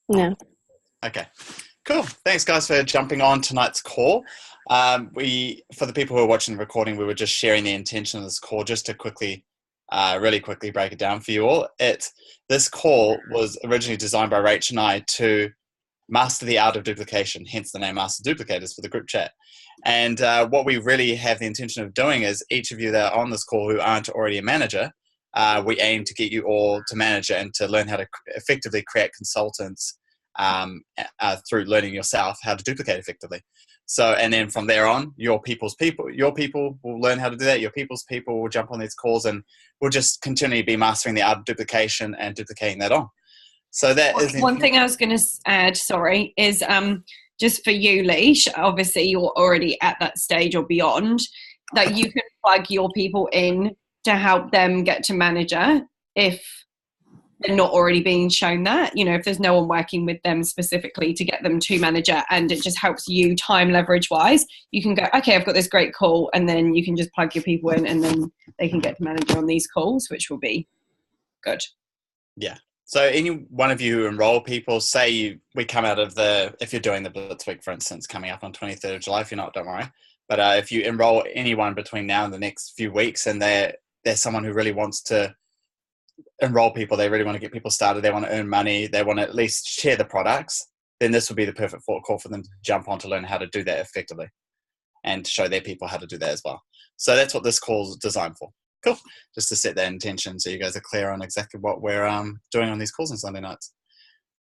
Yeah. Okay, cool. Thanks, guys, for jumping on tonight's call. For the people who are watching the recording, we were just sharing the intention of this call just to really quickly break it down for you all. This call was originally designed by Rach and I to master the art of duplication, hence the name Master Duplicators for the group chat. And what we really have the intention of doing is each of you that are on this call who aren't already a manager, we aim to get you all to manage it and to learn how to effectively create consultants through learning yourself how to duplicate effectively. So, and then from there on, your people will learn how to do that. Your people's people will jump on these calls, and we'll just continually be mastering the art of duplication and duplicating that on. So that is One thing I was going to add, sorry, is just for you, Leash, obviously you're already at that stage or beyond, that you can plug your people in to help them get to manager if they're not already being shown that. If there's no one working with them specifically to get them to manager, and it just helps you time leverage wise, you can go, okay, I've got this great call, and then you can just plug your people in and then they can get to manager on these calls, which will be good. Yeah. So any one of you who enroll people, we come out of if you're doing the Blitz Week, for instance, coming up on 23rd of July, if you're not, don't worry. But if you enroll anyone between now and the next few weeks, and they're someone who really wants to enroll people, they really want to get people started, they want to earn money, they want to at least share the products, then this would be the perfect call for them to jump on to learn how to do that effectively and to show their people how to do that as well. So that's what this call is designed for. Cool. Just to set that intention so you guys are clear on exactly what we're doing on these calls on Sunday nights.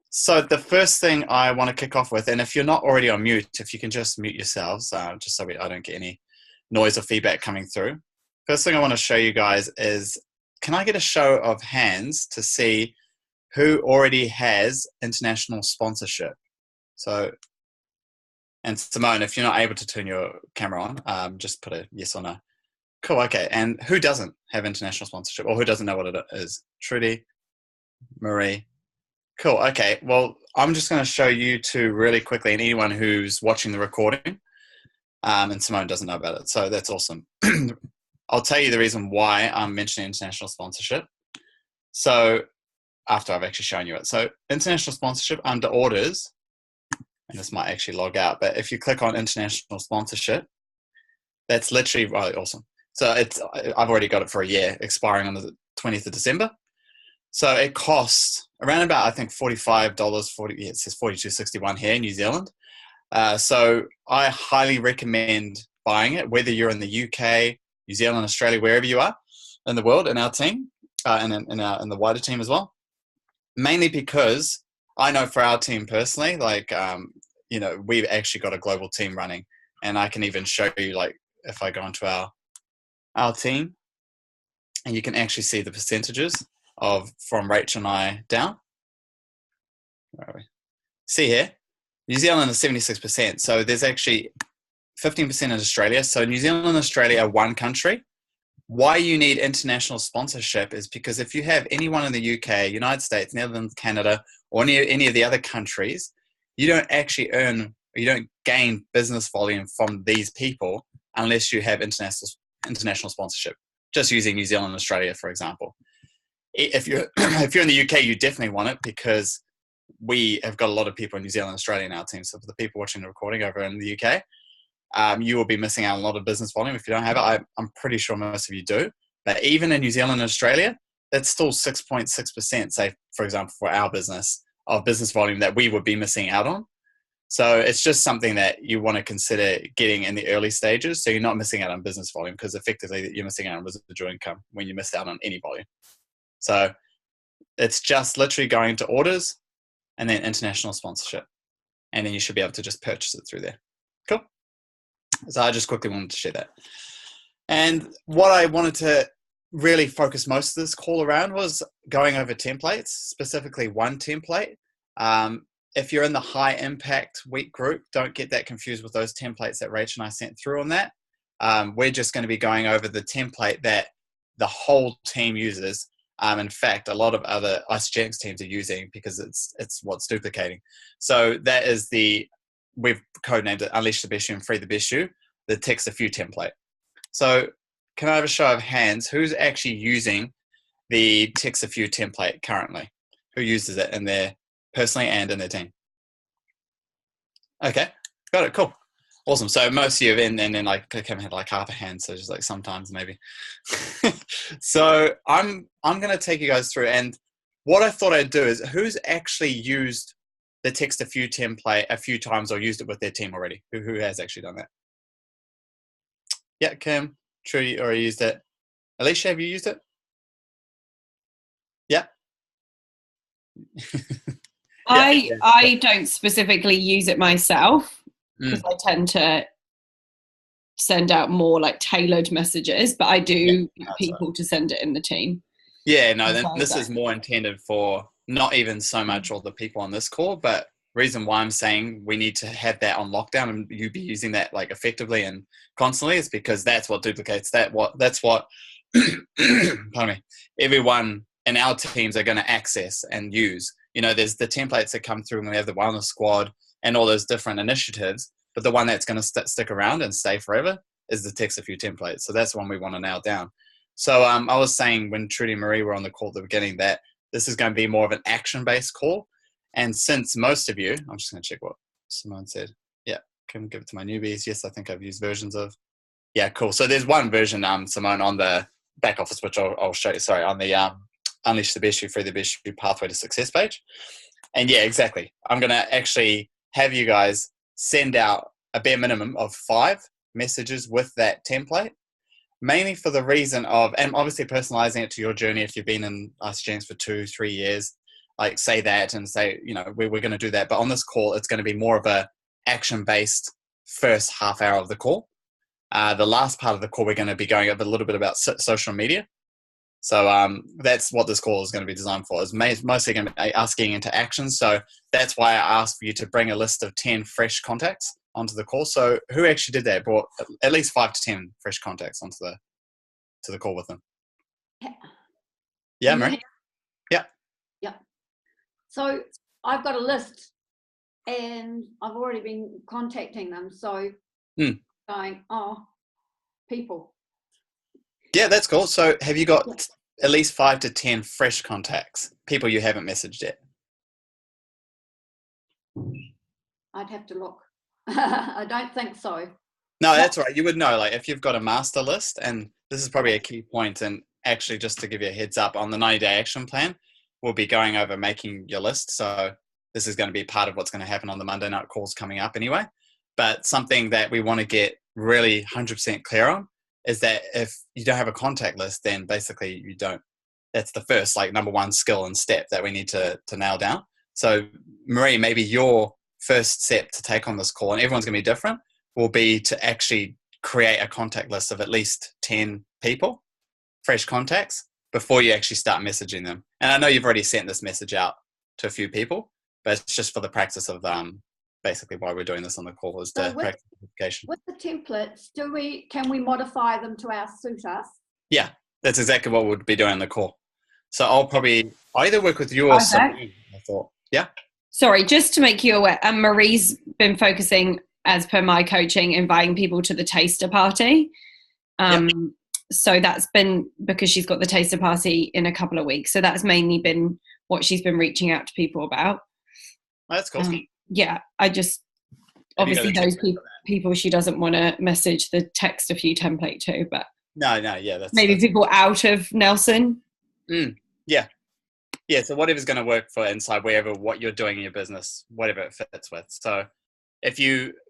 So the first thing I want to kick off with, and if you're not already on mute, if you can just mute yourselves, just so I don't get any noise or feedback coming through. First thing I want to show you guys is, can I get a show of hands to see who already has international sponsorship? So, and Simone, if you're not able to turn your camera on, just put a yes or no. Cool, okay. And who doesn't have international sponsorship, or who doesn't know what it is? Trudy, Marie. Cool, okay. Well, I'm just going to show you two really quickly, and anyone who's watching the recording, and Simone doesn't know about it, so that's awesome. I'll tell you the reason why I'm mentioning international sponsorship. So, after I've actually shown you it. So, international sponsorship under orders, and this might actually log out, but if you click on international sponsorship, that's literally really awesome. So I've already got it for a year, expiring on the 20th of December. So it costs around about, I think, $45. It says $42.61 here in New Zealand. So I highly recommend buying it, whether you're in the UK, New Zealand, Australia, wherever you are in the world, in our team, and in the wider team as well. Mainly because I know for our team personally, we've actually got a global team running, and I can even show you, like, if I go into our team, and you can actually see the percentages from Rach and I down. Where are we? See here, New Zealand is 76%. So there's actually 15% in Australia. So New Zealand and Australia are one country. Why you need international sponsorship is because if you have anyone in the UK, United States, Netherlands, Canada, or any of the other countries, you don't actually you don't gain business volume from these people unless you have international sponsorship. Just using New Zealand and Australia, for example. If you're in the UK, you definitely want it because we have got a lot of people in New Zealand and Australia in our team. So for the people watching the recording over in the UK, you will be missing out on a lot of business volume if you don't have it. I'm pretty sure most of you do. But even in New Zealand and Australia, that's still 6.6%, say, for example, for our business, of business volume that we would be missing out on. So it's just something that you want to consider getting in the early stages, so you're not missing out on business volume, because effectively you're missing out on residual income when you miss out on any volume. So it's just literally going to orders and then international sponsorship, and then you should be able to just purchase it through there. Cool. So I just quickly wanted to share that. And what I wanted to really focus most of this call around was going over templates, specifically one template. If you're in the high impact week group, don't get that confused with those templates that Rach and I sent through on that. We're just going to be going over the template that the whole team uses. In fact, a lot of other ICGX teams are using, because it's what's duplicating. So that is we've codenamed it Unleash the Best You and Free the Best You, the text a few template. So can I have a show of hands? Who's actually using the text a few template currently? Who uses it in their personally and in their team. Okay, got it. Cool, awesome. So most of you, and then like Kim had like half a hand, so just like sometimes maybe. So I'm gonna take you guys through, and what I thought I'd do is who's actually used the text a few template a few times or used it with their team already? Who has actually done that? Yeah, Kim, Trudy already used it. Alicia, have you used it? Yeah. I don't specifically use it myself because I tend to send out more like tailored messages, but I do get people to send it in the team. Yeah, no, this is more intended for not even so much all the people on this call, but reason why I'm saying we need to have that on lockdown and you be using that like effectively and constantly is because that's what duplicates that's what pardon me, everyone in our teams are going to access and use. You know, there's the templates that come through and we have the wellness squad and all those different initiatives, but the one that's going to stick around and stay forever is the text a few templates. So that's the one we want to nail down. So I was saying when Trudy and Marie were on the call at the beginning that this is going to be more of an action-based call. And since most of you, I'm just going to check what Simone said. Yeah, can give it to my newbies. Yes, I think I've used versions of. Yeah, cool. So there's one version, Simone, on the back office, which I'll show you. Sorry, on the Unleash the Best You, Free the Best You Pathway to Success page. And yeah, exactly. I'm going to actually have you guys send out a bare minimum of 5 messages with that template. Mainly for the reason of, and obviously personalizing it to your journey. If you've been in Ask James for 2-3 years, like say that and say, you know, we're going to do that. But on this call, it's going to be more of a action-based first half hour of the call. The last part of the call, we're going to be going over a little bit about social media. So that's what this call is going to be designed for. Is mostly going to be us getting into action. So that's why I asked for you to bring a list of 10 fresh contacts onto the call. So who actually did that? Brought at least 5 to 10 fresh contacts onto the call with them. Yeah, Marie? Yeah. Yeah. So I've got a list and I've already been contacting them. So going, people. Yeah, that's cool. So have you got at least 5 to 10 fresh contacts, people you haven't messaged yet? I'd have to look. I don't think so. No, that's right. You would know, like if you've got a master list, and this is probably a key point, and actually just to give you a heads up on the 90-day action plan, we'll be going over making your list. So this is going to be part of what's going to happen on the Monday night calls coming up anyway. But something that we want to get really 100% clear on is that if you don't have a contact list, then basically you don't. That's the first, like number one skill and step that we need to nail down. So Marie, maybe your first step to take on this call, and everyone's going to be different, will be to actually create a contact list of at least 10 people, fresh contacts, before you actually start messaging them. And I know you've already sent this message out to a few people, but it's just for the practice of basically why we're doing this on the call is to practice duplication. With the templates, can we modify them to suit us? Yeah, that's exactly what we'll be doing on the call. So I'll either work with you or someone. I thought, yeah. Sorry, just to make you aware, Marie's been focusing, as per my coaching, inviting people to the taster party. So that's been because she's got the taster party in a couple of weeks. So that's mainly been what she's been reaching out to people about. Oh, that's cool. Yeah, I just, obviously those people she doesn't want to message the text a few template to, but no, yeah. That's people out of Nelson. Yeah. Yeah, so whatever's going to work for inside wherever, what you're doing in your business, whatever it fits with. So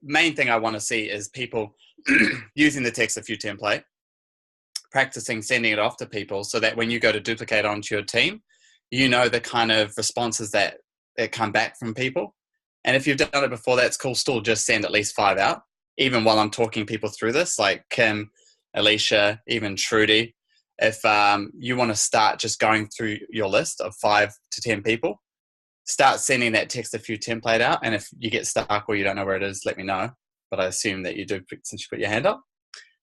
main thing I want to see is people using the text a few template, practicing sending it off to people so that when you go to duplicate onto your team, you know the kind of responses that come back from people. And if you've done it before, that's cool. Still just send at least 5 out, even while I'm talking people through this, like Kim, Alicia, even Trudy. If you want to start just going through your list of 5 to 10 people, start sending that text a few template out. And if you get stuck or you don't know where it is, let me know. But I assume that you do since you put your hand up.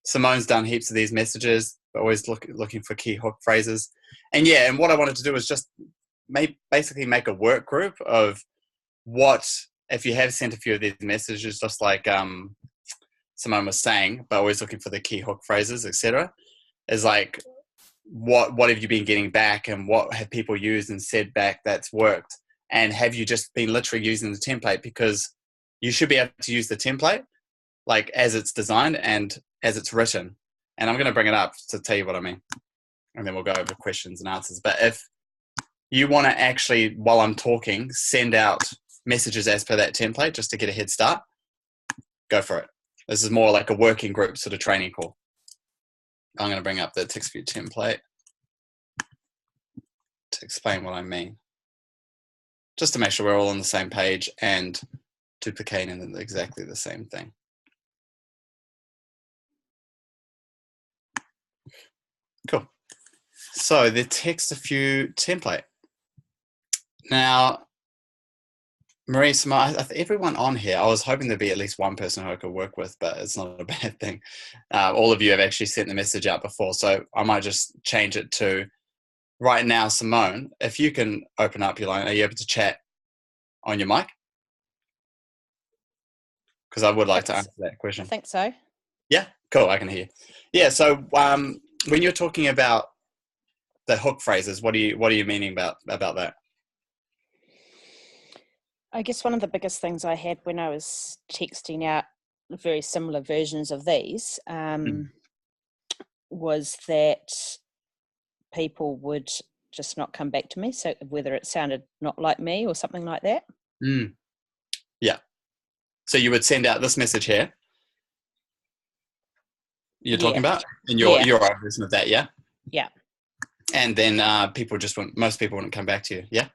Simone's done heaps of these messages, but always looking for key hook phrases. And yeah, and what I wanted to do is just basically make a work group of what, if you have sent a few of these messages, just like Simone was saying, but always looking for the key hook phrases, etc., is like, what have you been getting back and what have people used and said back that's worked? And have you just been literally using the template? Because you should be able to use the template like as it's designed and as it's written. And I'm going to bring it up to tell you what I mean. And then we'll go over questions and answers. But if you want to actually, while I'm talking, send out messages as per that template just to get a head start, go for it. This is more like a working group sort of training call. I'm going to bring up the text view template to explain what I mean. Just to make sure we're all on the same page and duplicating exactly the same thing. Cool. So the text view template. Now, Marie, everyone on here, I was hoping there'd be at least one person who I could work with, but it's not a bad thing. All of you have actually sent the message out before, so I might just change it to right now, Simone, if you can open up your line, are you able to chat on your mic? Because I would like to answer that question. I think so. Yeah, cool, I can hear you. Yeah, so when you're talking about the hook phrases, what are you meaning about that? I guess one of the biggest things I had when I was texting out very similar versions of these was that people would just not come back to me. So whether it sounded not like me or something like that. Yeah. So you would send out this message here. You're talking about? And your version of that, yeah? Yeah. And then most people wouldn't come back to you, yeah?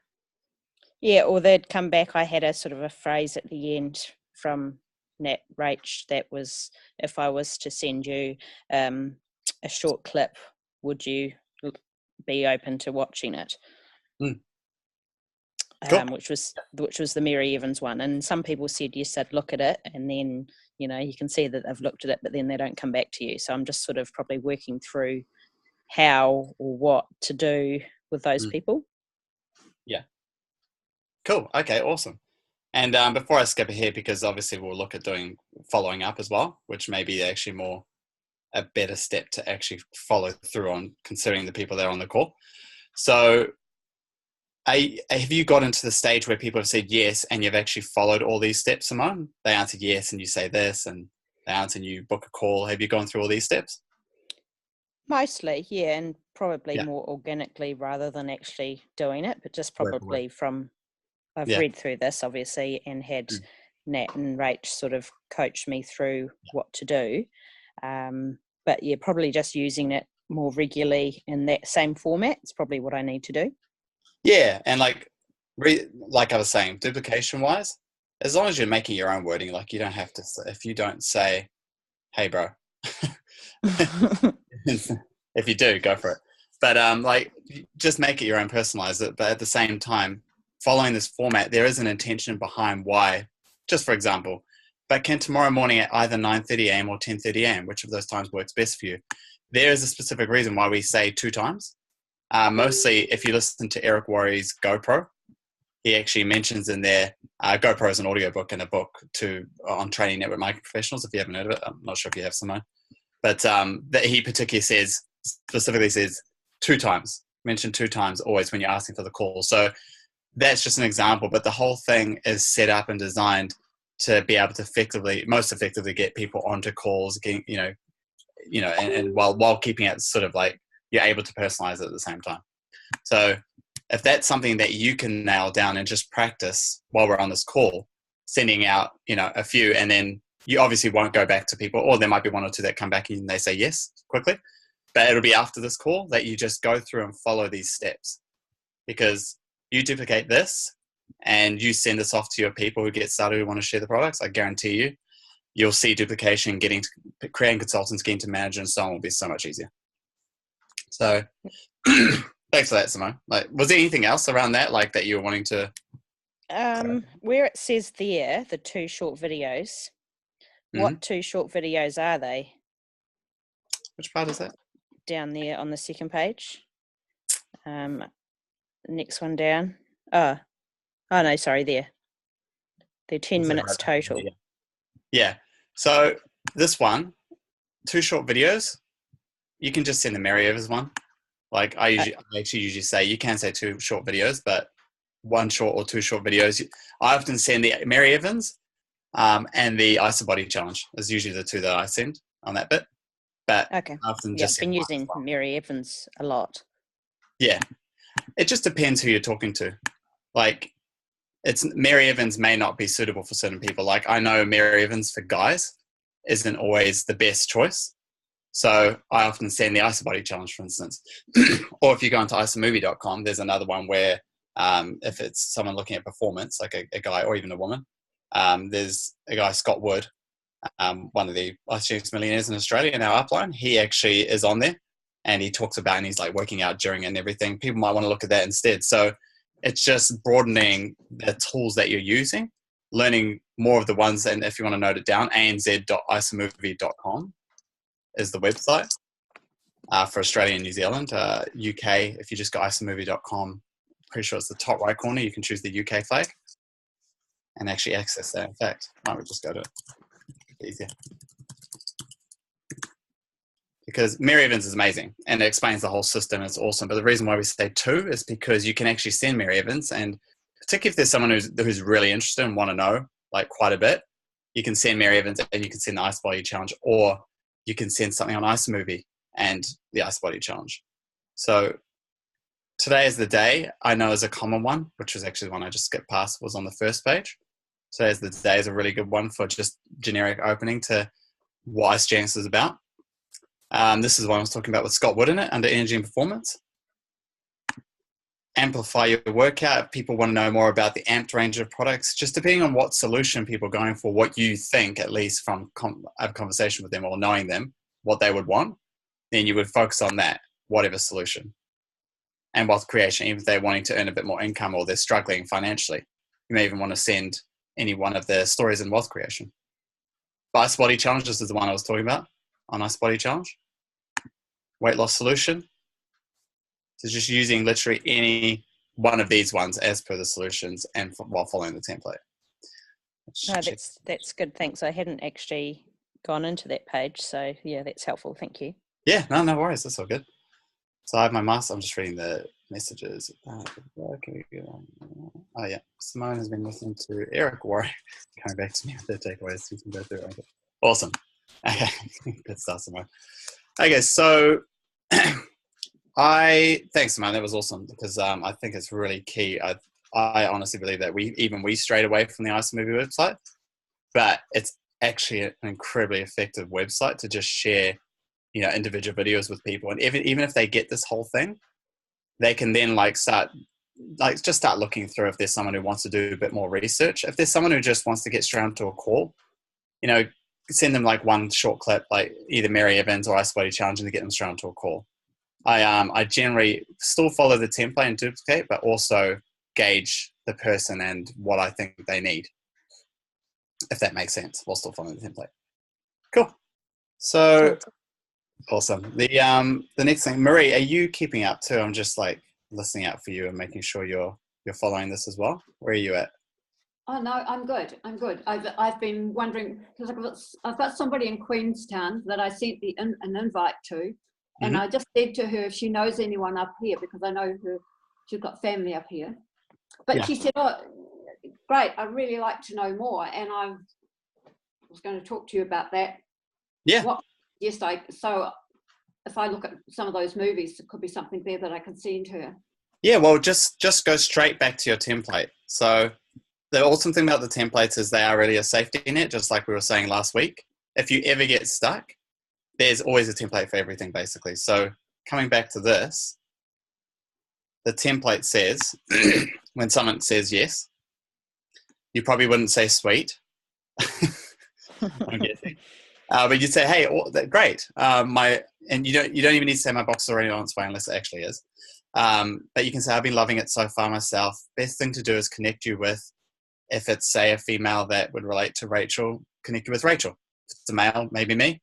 Yeah, or they'd come back. I had a sort of a phrase at the end from Nat Rach that was, if I was to send you a short clip, would you be open to watching it? Cool. Which was the Mary Evans one. And some people said, yes, I'd look at it. And then, you can see that they've looked at it, but then they don't come back to you. So I'm just sort of probably working through how or what to do with those people. Yeah. Cool. Okay, awesome. And before I skip ahead, because obviously we'll look at doing following up as well, which may be actually a better step to actually follow through on, considering the people that are on the call. So have you got into the stage where people have said yes and you've actually followed all these steps, Simone? They answered yes and you say this, and they answer and you book a call. Have you gone through all these steps? Mostly, yeah, and probably more organically rather than actually doing it, but just probably I've read through this obviously and had Nat and Rach sort of coach me through what to do. But yeah, probably just using it more regularly in that same format is probably what I need to do. Yeah, and like I was saying, duplication wise, as long as you're making your own wording, like you don't have to, if you don't say, hey bro, if you do, go for it. But just make it your own, personalize it. But at the same time, following this format, there is an intention behind why. Just for example, but can tomorrow morning at either 9:30 a.m. or 10:30 a.m., which of those times works best for you? There is a specific reason why we say 2 times. Mostly, if you listen to Eric Worre's GoPro, he actually mentions in there, GoPro is an audiobook and a book on training network marketing professionals. If you haven't heard of it, I'm not sure if you have, Simone. But that he particularly specifically says 2 times. Mention 2 times always when you're asking for the call. So that's just an example, but the whole thing is set up and designed to be able to most effectively get people onto calls, and while keeping it sort of like you're able to personalize it at the same time. So if that's something that you can nail down and just practice while we're on this call, sending out, a few, and then you obviously won't go back to people, or there might be 1 or 2 that come back and they say yes quickly, but it'll be after this call that you just go through and follow these steps, because you duplicate this and you send this off to your people who get started, who want to share the products. I guarantee you'll see duplication, creating consultants, getting to manager and so on will be so much easier. So thanks for that, Simone. Was there anything else around that, that you were wanting to? Where it says there, the 2 short videos, what 2 short videos are they? Which part is that? Down there on the second page. Next one down. Oh no, sorry, there. They're 10 minutes total. Yeah. So this one, 2 short videos, you can just send the Mary Evans one. I actually usually say, you can say 2 short videos, but one short or two short videos. I often send the Mary Evans and the Isobody challenge is usually the two that I send on that bit. But Okay. I often Yeah, just I've been send using Mary Evans a lot. Yeah. It just depends who you're talking to. Like, Mary Evans may not be suitable for certain people. Like, I know Mary Evans for guys isn't always the best choice. So I often send the Isobody challenge, for instance. Or if you go into isomovie.com, there's another one where if it's someone looking at performance, like a guy or even a woman, there's a guy, Scott Wood, one of the Ice Genius millionaires in Australia in our upline. He actually is on there and he talks about, and he's like working out during and everything. People might want to look at that instead. So it's just broadening the tools that you're using, learning more of the ones. And if you want to note it down, anz.isomovie.com is the website for Australia and New Zealand. UK, if you just go isomovie.com, pretty sure it's the top right corner, you can choose the UK flag and actually access that. In fact, might we just go to it? Easier. Because Mary Evans is amazing and it explains the whole system. It's awesome. But the reason why we say 2 is because you can actually send Mary Evans, and particularly if there's someone who's really interested and want to know like quite a bit, you can send Mary Evans and you can send the Isobody challenge, or you can send something on Isomovie and the Isobody challenge. So today is the day, I know is a common one, which was actually the one I just skipped past, was on the first page. Today is the day is a really good one for just generic opening to what Ice Genius is about. This is what I was talking about with Scott Wood in it, under energy and performance. Amplify your workout. If people want to know more about the amped range of products, just depending on what solution people are going for, what you think, at least from a conversation with them or knowing them, what they would want, then you would focus on that, whatever solution. And wealth creation, even if they're wanting to earn a bit more income or they're struggling financially, you may even want to send any one of the stories in wealth creation. But Isobody challenge, this is the one I was talking about on Isobody challenge. Weight loss solution. So just using literally any one of these ones as per the solutions and while following the template. No, that's good. Thanks. I hadn't actually gone into that page. So yeah, that's helpful. Thank you. Yeah, no worries. That's all good. So I have my mask. I'm just reading the messages. Oh yeah. Simone has been listening to Eric Warwick coming back to me with the takeaways. You can go through it. Awesome. Okay. Good stuff, Simone. Okay, so thanks, Simone. That was awesome because I think it's really key. I honestly believe that we strayed away from the Isomovie website, but it's actually an incredibly effective website to just share, individual videos with people. And even if they get this whole thing, they can then start looking through if there's someone who wants to do a bit more research. If there's someone who just wants to get straight onto a call, send them one short clip, like either Mary Evans or Isobody challenge, and to get them straight onto a call. I generally still follow the template and duplicate, but also gauge the person and what I think they need, if that makes sense, while still following the template. Cool. So awesome. The next thing, Marie, are you keeping up too? I'm just listening out for you and making sure you're following this as well. Where are you at? Oh no, I'm good. I've been wondering because I've got somebody in Queenstown that I sent an invite to, and I just said to her if she knows anyone up here, because I know she's got family up here. But she said, "Oh, great! I'd really like to know more." And I was going to talk to you about that. Yeah. So if I look at some of those movies, there could be something there that I can send her. Yeah. Well, just go straight back to your template. So the awesome thing about the templates is they are really a safety net, just like we were saying last week. If you ever get stuck, there's always a template for everything, basically. So coming back to this, the template says, when someone says yes, you probably wouldn't say sweet. I'm guessing. But you'd say, hey, great. And you don't even need to say my box is already on its way unless it actually is. But you can say, I've been loving it so far myself. Best thing to do is connect you with, if it's, say, a female that would relate to Rachel, connect you with Rachel. If it's a male, maybe me.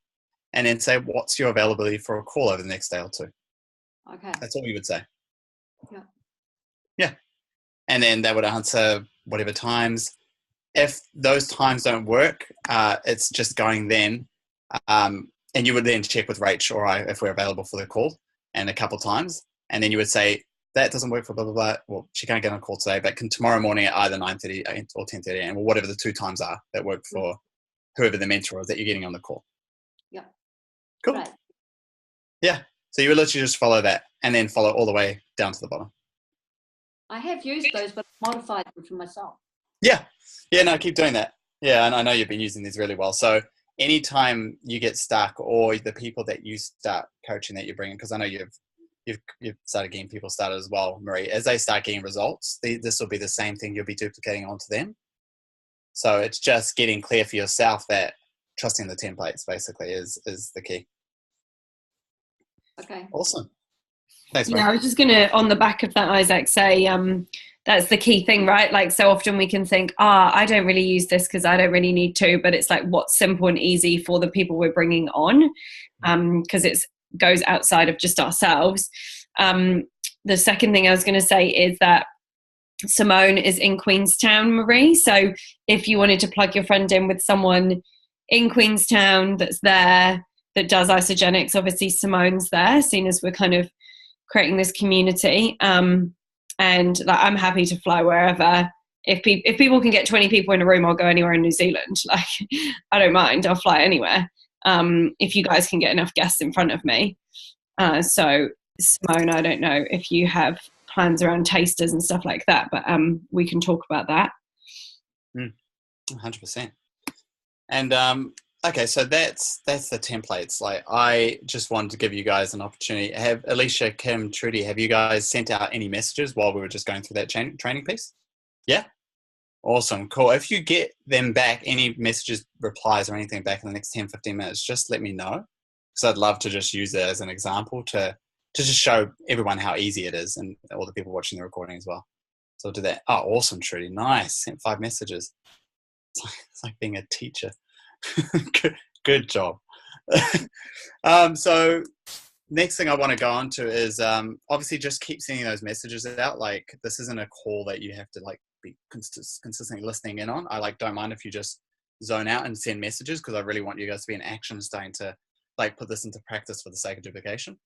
And then say, what's your availability for a call over the next day or two? Okay. That's all you would say. Yeah. Yeah. And then they would answer whatever times. If those times don't work, it's just going then. And you would then check with Rach or I if we're available for the call, and a couple times. And then you would say, that doesn't work for blah, blah, blah. Well, she can't get on a call today, but can tomorrow morning at either 9:30 or 10:30 a.m. or whatever the 2 times are that work for whoever the mentor is that you're getting on the call. Yeah. Cool. Right. Yeah. So you would literally just follow that and then follow all the way down to the bottom. I have used those, but modified them for myself. Yeah. Yeah, no, keep doing that. Yeah, and I know you've been using these really well. So anytime you get stuck or the people that you start coaching that you're bringing, because I know you've started getting people started as well, Marie, as they start getting results, this will be the same thing you'll be duplicating onto them. So it's just getting clear for yourself that trusting the templates basically is the key. Okay. Awesome. Thanks, Marie. Yeah, I was just going to, on the back of that, Isaac, say that's the key thing, right? Like, so often we can think, I don't really use this because I don't really need to, but it's like what's simple and easy for the people we're bringing on, because it goes outside of just ourselves. The second thing I was going to say is that Simone is in Queenstown, Marie. So if you wanted to plug your friend in with someone in Queenstown that's there, that does isogenics, obviously Simone's there, seeing as we're kind of creating this community. And like, I'm happy to fly wherever. If people can get 20 people in a room, I'll go anywhere in New Zealand. Like, I don't mind. I'll fly anywhere. If you guys can get enough guests in front of me. So Simone, I don't know if you have plans around tasters and stuff like that, but we can talk about that. 100%. And okay, so that's the templates. Like, I just wanted to give you guys an opportunity. Have Alicia, Kim, Trudy, have you guys sent out any messages while we were just going through that training piece? Yeah? Awesome, cool. If you get them back, any messages, replies or anything back in the next 10, 15 minutes, just let me know. Because I'd love to just use it as an example to just show everyone how easy it is and all the people watching the recording as well. So I'll do that. Oh, awesome, Trudy. Nice. Sent 5 messages. It's like being a teacher. Good job. So next thing I want to go on to is obviously just keep sending those messages out. Like, this isn't a call that you have to like be consistently listening in on. I don't mind if you just zone out and send messages, because I really want you guys to be in action, starting to like put this into practice for the sake of duplication.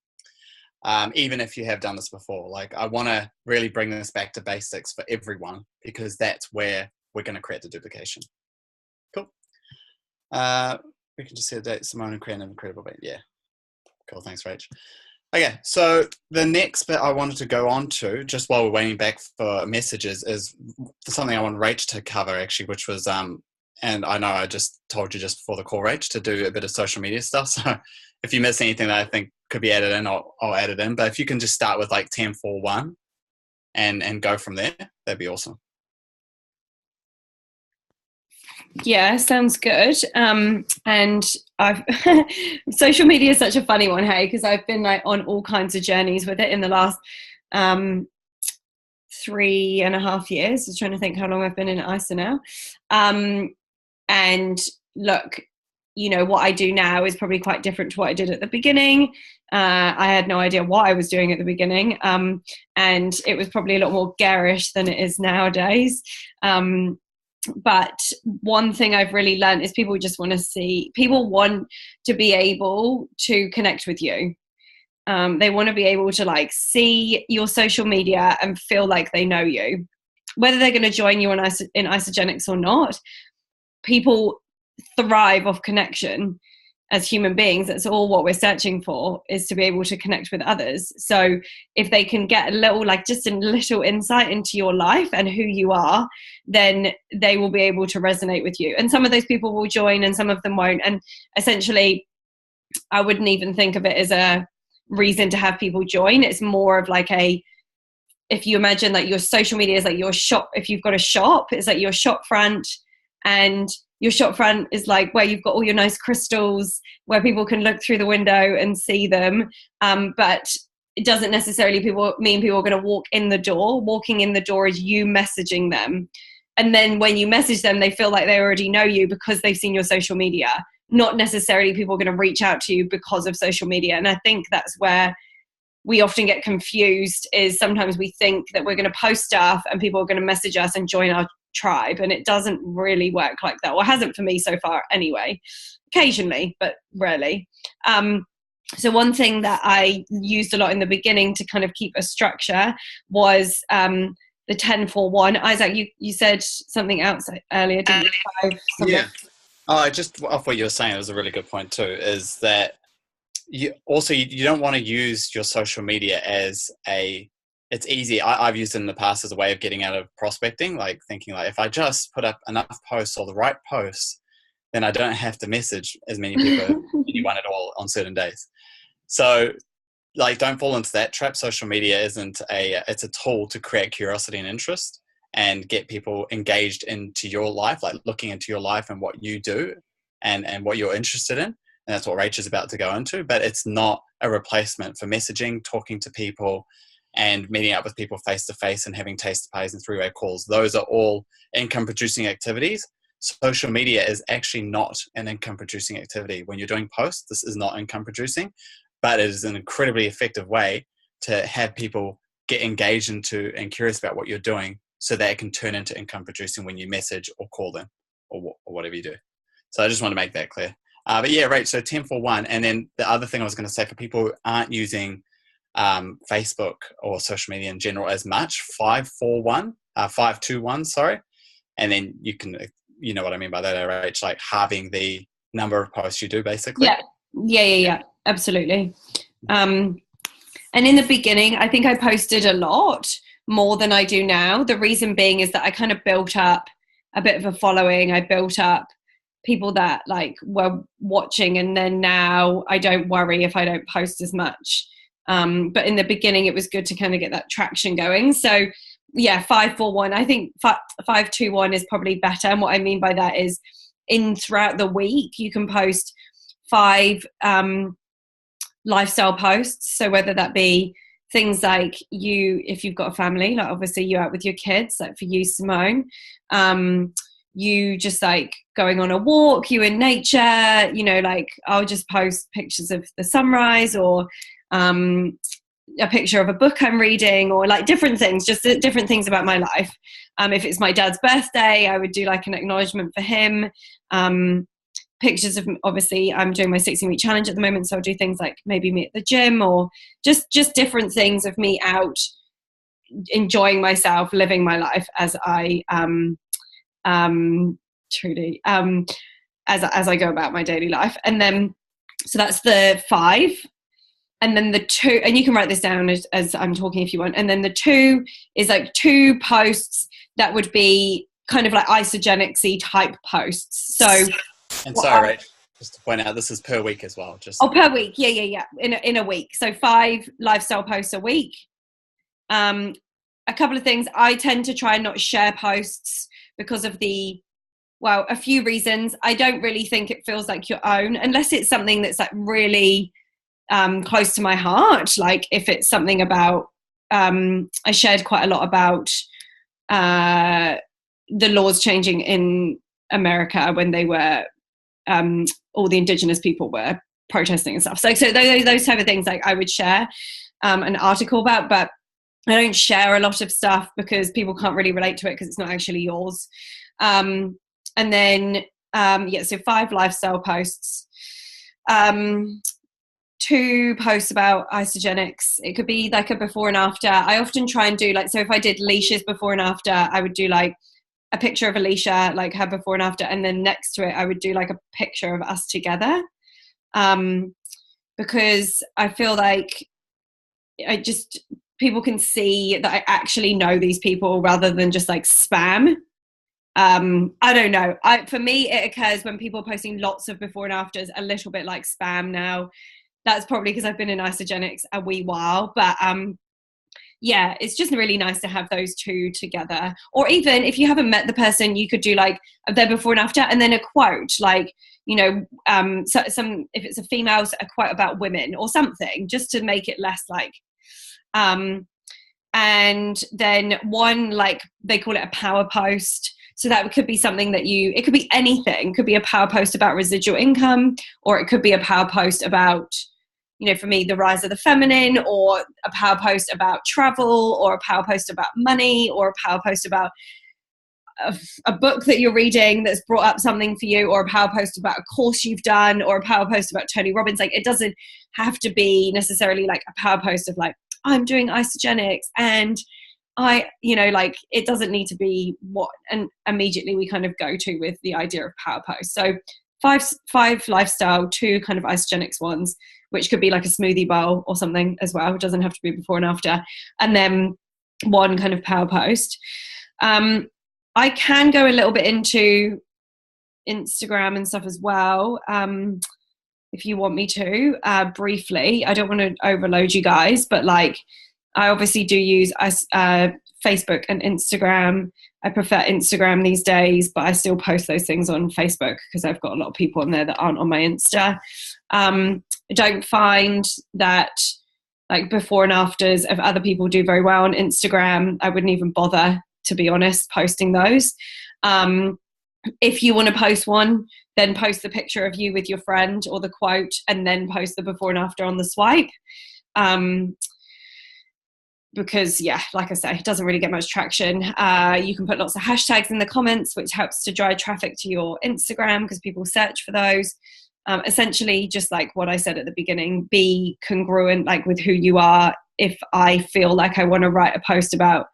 Even if you have done this before, like, I want to really bring this back to basics for everyone, because that's where we're going to create the duplication. Cool. We can just say date Simone and create an incredible bit. Yeah. Cool. Thanks, Rach. Okay. So the next bit I wanted to go on to, just while we're waiting back for messages, is something I want Rach to cover actually, which was, and I know I just told you just before the call, Rach, to do a bit of social media stuff. So if you miss anything that I think could be added in, I'll add it in. But if you can just start with like 10-4-1 and go from there, that'd be awesome. Yeah, sounds good. And I've social media is such a funny one, hey, because I've been like on all kinds of journeys with it in the last 3.5 years. I was trying to think how long I've been in ISA now. And look, you know, what I do now is probably quite different to what I did at the beginning. I had no idea what I was doing at the beginning. And it was probably a lot more garish than it is nowadays. But one thing I've really learned is people want to be able to connect with you. They want to be able to like see your social media and feel like they know you, whether they're going to join you in Isogenics or not. People thrive off connection as human beings. That's all what we're searching for, is to be able to connect with others. So if they can get a little insight into your life and who you are, then they will be able to resonate with you. And some of those people will join and some of them won't. And essentially, I wouldn't even think of it as a reason to have people join. It's more of like if you imagine that your social media is like your shop. If you've got a shop, it's like your shop front, and your shop front is like where you've got all your nice crystals, where people can look through the window and see them. But it doesn't necessarily mean people are going to walk in the door. Walking in the door is you messaging them. And then when you message them, they feel like they already know you because they've seen your social media. Not necessarily people are going to reach out to you because of social media. And I think that's where we often get confused, is sometimes we think that we're going to post stuff and people are going to message us and join our tribe, and it doesn't really work like that. Well, it hasn't for me so far anyway. Occasionally, but rarely. So one thing that I used a lot in the beginning to kind of keep a structure was the 10-4-1. Isaac, you said something else earlier, didn't you? Something. Yeah. Oh, just off what you were saying, it was a really good point too, is that you don't want to use your social media as it's easy. I've used it in the past as a way of getting out of prospecting, like thinking like, if I just put up enough posts or the right posts, then I don't have to message as many people, anyone at all on certain days. So like, don't fall into that trap. Social media it's a tool to create curiosity and interest and get people engaged into your life, like looking into your life and what you do and what you're interested in. And that's what Rach is about to go into, but it's not a replacement for messaging, talking to people and meeting up with people face to face and having taste parties and three-way calls. Those are all income producing activities. Social media is actually not an income producing activity. When you're doing posts, this is not income producing, but it is an incredibly effective way to have people get engaged into and curious about what you're doing so that it can turn into income producing when you message or call them or whatever you do. So I just want to make that clear. But yeah, right. So 10-4-1. And then the other thing I was going to say for people who aren't using Facebook or social media in general as much, 5-2-1, sorry. And then you can, you know what I mean by that, RH, like halving the number of posts you do basically. Yeah. Absolutely. And in the beginning, I think I posted a lot more than I do now. The reason being is that I kind of built up a bit of a following. I built up people that like were watching, and then now I don't worry if I don't post as much. But in the beginning, it was good to kind of get that traction going. So yeah, 5-4-1. I think 5-2-1 is probably better. And what I mean by that is throughout the week, you can post 5 lifestyle posts. So whether that be things like if you've got a family, like obviously you out with your kids, like for you, Simone, you just like going on a walk, you in nature, you know, like I'll just post pictures of the sunrise or a picture of a book I'm reading or like different things, just different things about my life. If it's my dad's birthday, I would do like an acknowledgement for him. Pictures of, obviously I'm doing my 16-week challenge at the moment, so I'll do things like maybe me at the gym or just different things of me out enjoying myself, living my life as I truly as I go about my daily life. And then so that's the 5. And then the 2, and you can write this down as I'm talking if you want. And then the 2 is like 2 posts that would be kind of like isogenic-y type posts. So, and sorry, Rach, just to point out, this is per week as well. Per week, yeah. In a week, so 5 lifestyle posts a week. A couple of things. I tend to try and not share posts because of a few reasons. I don't really think it feels like your own unless it's something that's like really close to my heart. Like if it's something about I shared quite a lot about the laws changing in America when they were all the indigenous people were protesting and stuff. So those type of things like I would share an article about, but I don't share a lot of stuff because people can't really relate to it because it's not actually yours. And then so 5 lifestyle posts. 2 posts about isogenics. It could be like a before and after. I often try and do like, so if I did Alicia's before and after, I would do like a picture of Alicia, like her before and after, and then next to it I would do like a picture of us together, because I feel like people can see that I actually know these people rather than just like spam. I don't know. For me, it occurs when people are posting lots of before and afters, a little bit like spam now. That's probably because I've been in isogenics a wee while, but yeah, it's just really nice to have those 2 together. Or even if you haven't met the person, you could do like their before and after, and then a quote, like, you know, if it's a female, a quote about women or something, just to make it less like. And then one, like they call it a power post. So that could be something that it could be anything. It could be a power post about residual income, or it could be a power post about, you know, for me, the rise of the feminine, or a power post about travel, or a power post about money, or a power post about, a book that you're reading that's brought up something for you, or a power post about a course you've done, or a power post about Tony Robbins. Like, it doesn't have to be necessarily like a power post of like, I'm doing isogenics and like, it doesn't need to be what, and immediately we kind of go to with the idea of power post. So five lifestyle, 2 kind of isogenics ones, which could be like a smoothie bowl or something as well. It doesn't have to be before and after. And then 1 kind of power post. I can go a little bit into Instagram and stuff as well, if you want me to, briefly. I don't want to overload you guys, but like, I obviously do use Facebook and Instagram. I prefer Instagram these days, but I still post those things on Facebook because I've got a lot of people on there that aren't on my Insta. I don't find that like before and afters of other people do very well on Instagram. I wouldn't even bother, to be honest, posting those. If you want to post one, then post the picture of you with your friend or the quote, and then post the before and after on the swipe. Because yeah, like I say, it doesn't really get much traction. You can put lots of hashtags in the comments, which helps to drive traffic to your Instagram because people search for those. Essentially, just like what I said at the beginning, be congruent like with who you are. If I feel like I want to write a post about,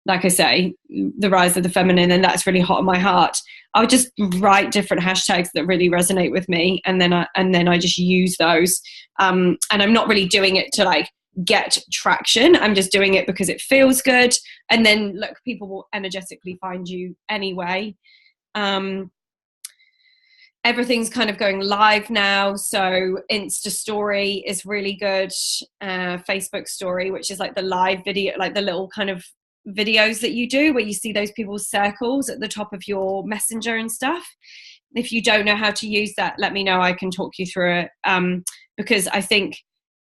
like I say, the rise of the feminine, and that's really hot on my heart, I'll just write different hashtags that really resonate with me, and then I just use those. And I'm not really doing it to like get traction. I'm just doing it because it feels good. And then look, people will energetically find you anyway. Everything's kind of going live now. So Insta story is really good. Facebook story, which is like the live video, like the little kind of videos that you do where you see those people's circles at the top of your messenger and stuff. If you don't know how to use that, let me know. I can talk you through it. Because I think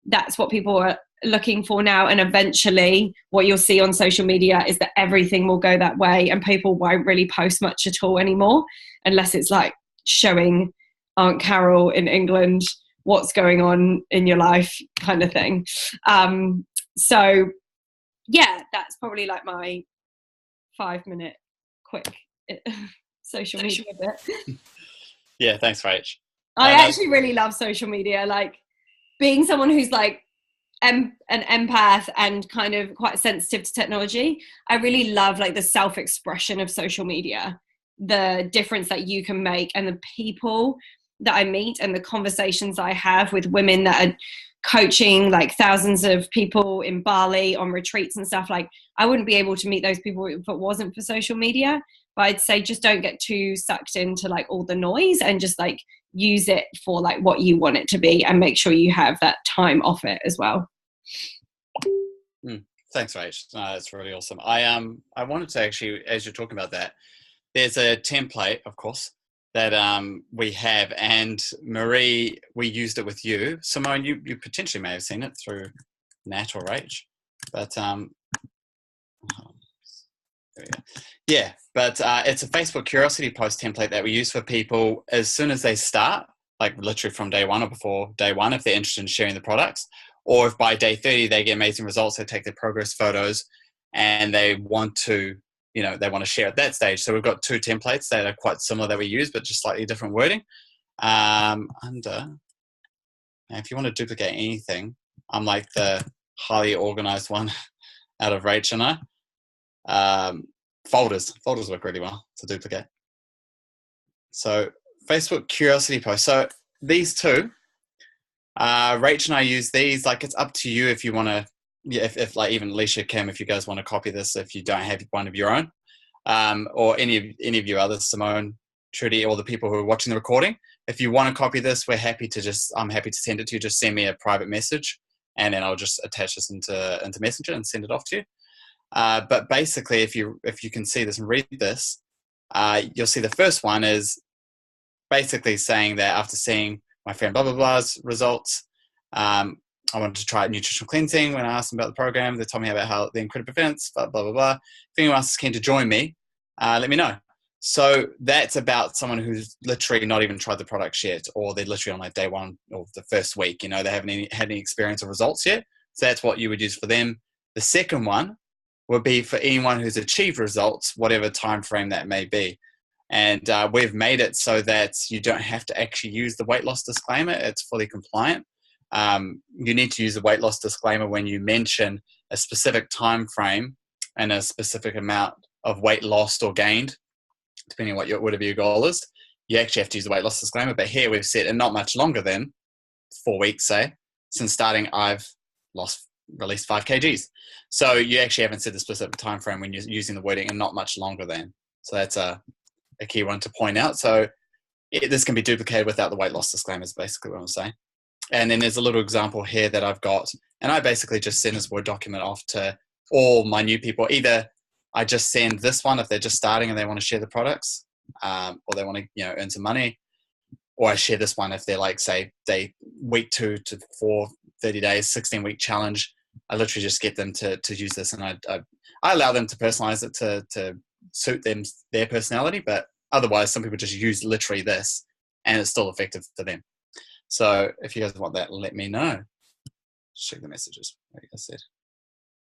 that's what people are looking for now, and eventually what you'll see on social media is that everything will go that way, and people won't really post much at all anymore unless it's like showing Aunt Carol in England what's going on in your life kind of thing. So yeah, that's probably like my 5-minute quick social media bit. Yeah, thanks, Rach. I actually really love social media. Like, being someone who's like an empath and kind of quite sensitive to technology, I really love like the self-expression of social media, the difference that you can make, and the people that I meet and the conversations I have with women that are coaching like thousands of people in Bali on retreats and stuff. Like, I wouldn't be able to meet those people if it wasn't for social media. But I'd say just don't get too sucked into like all the noise, and just like use it for like what you want it to be, and make sure you have that time off it as well. Thanks, Rach. No, that's really awesome. I wanted to actually, as you're talking about that, there's a template, of course, that we have, and Marie, we used it with you. Simone, you potentially may have seen it through Nat or Rach, but yeah, but it's a Facebook curiosity post template that we use for people as soon as they start, like literally from day 1 or before day 1, if they're interested in sharing the products, or if by day 30 they get amazing results, they take their progress photos and they want to, they want to share at that stage. So we've got 2 templates that are quite similar that we use, but just slightly different wording. Now if you want to duplicate anything, I'm like the highly organized one out of Rach and I. Folders work really well to duplicate. So Facebook curiosity post. So these 2, Rach and I use these. Like, it's up to you if you want to, if like even Alicia, Kim, if you guys want to copy this, if you don't have one of your own, or any of you others, Simone, Trudy, or the people who are watching the recording. If you want to copy this, I'm happy to send it to you. Just send me a private message, and then I'll just attach this into Messenger and send it off to you. But basically, if you can see this and read this, you'll see the first one is basically saying that after seeing my friend blah blah blah's results, I wanted to try nutritional cleansing. When I asked them about the program, they told me about how the incredible events, blah blah blah. If anyone else is keen to join me, let me know. So that's about someone who's literally not even tried the products yet, or they're literally on like day 1 or the first week. They haven't had any experience or results yet. So that's what you would use for them. The second one would be for anyone who's achieved results, whatever time frame that may be. And we've made it so that you don't have to actually use the weight loss disclaimer. It's fully compliant. You need to use the weight loss disclaimer when you mention a specific time frame and a specific amount of weight lost or gained, depending on whatever your goal is. You actually have to use the weight loss disclaimer. But here we've said, and not much longer than 4 weeks, say, since starting, I've released 5 kgs. So you actually haven't said the specific time frame when you're using the wording, and not much longer than. So that's a key one to point out. So this can be duplicated without the weight loss disclaimer is basically what I'm saying. And then there's a little example here that I've got, and I basically just send this Word document off to all my new people. Either I just send this one if they're just starting and they want to share the products, or they want to earn some money, or I share this one if they're like, say, week 2 to 4, 30 days, 16-week challenge. I literally just get them to use this, and I allow them to personalize it to suit their personality. But otherwise, some people just use literally this, and it's still effective for them. So if you guys want that, let me know. Check the messages. Like I said,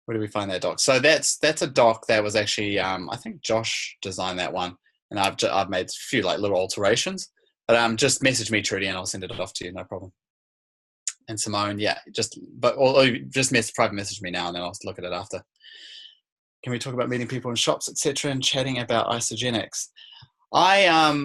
where do we find that doc? So that's a doc that was actually I think Josh designed that one, and I've made a few like little alterations. But just message me, Trudy, and I'll send it off to you. No problem. And Simone, yeah, private message me now, and then I'll look at it after. Can we talk about meeting people in shops, etc., and chatting about isogenics? I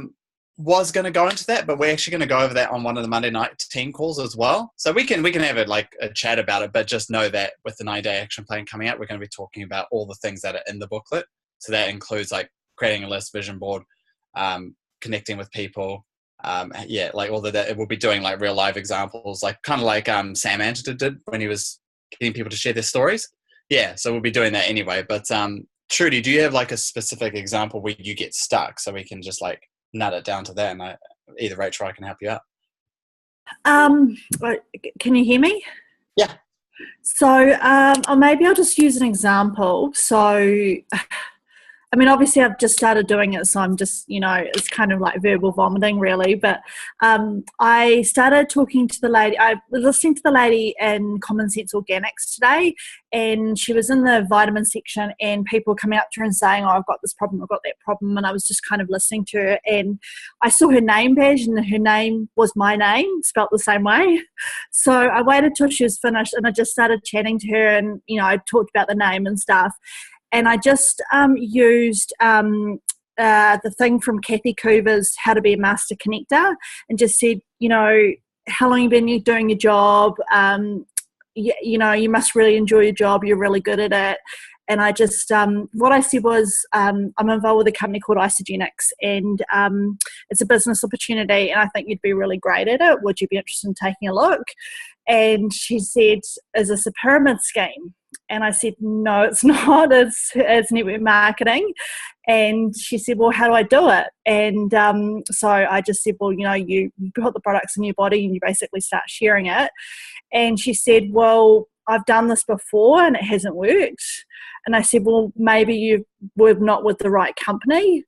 was going to go into that, but we're actually going to go over that on one of the Monday night team calls as well. So we can have a chat about it, but just know that with the 9-day action plan coming out, we're going to be talking about all the things that are in the booklet. So that includes like creating a list, vision board, connecting with people. Like all that. We'll be doing like real live examples, like kind of like Sam Anter did when he was getting people to share their stories. Yeah, so we'll be doing that anyway. But Trudy, do you have like a specific example where you get stuck, so we can just like nut it down to that, and either Rachel or I can help you out? Can you hear me? Yeah. So, or maybe I'll just use an example. So, I mean, obviously I've just started doing it, so I'm just, it's kind of like verbal vomiting really, but I started talking to the lady, I was listening to the lady in Common Sense Organics today, and she was in the vitamin section, and people were coming up to her and saying, oh, I've got this problem, I've got that problem, and I was just kind of listening to her, and I saw her name badge, and her name was my name, spelt the same way. So I waited till she was finished, and I just started chatting to her, and, I talked about the name and stuff. And I just used the thing from Kathy Coover's How to Be a Master Connector, and just said, how long have you been doing your job? You must really enjoy your job. You're really good at it. And I just, what I said was, I'm involved with a company called Isogenics, and it's a business opportunity, and I think you'd be really great at it. Would you be interested in taking a look? And she said, is this a pyramid scheme? And I said, no, it's not. It's network marketing. And she said, well, how do I do it? And so I just said, well, you put the products in your body and you basically start sharing it. And she said, well, I've done this before and it hasn't worked. And I said, well, maybe you were not with the right company.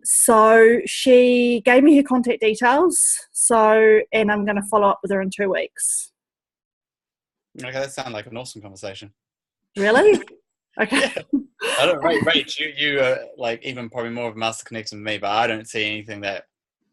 So she gave me her contact details. And I'm going to follow up with her in 2 weeks. Okay, that sounds like an awesome conversation. Really? Okay. Yeah. I don't, Rach, you are like even probably more of a master connector than me, but I don't see anything that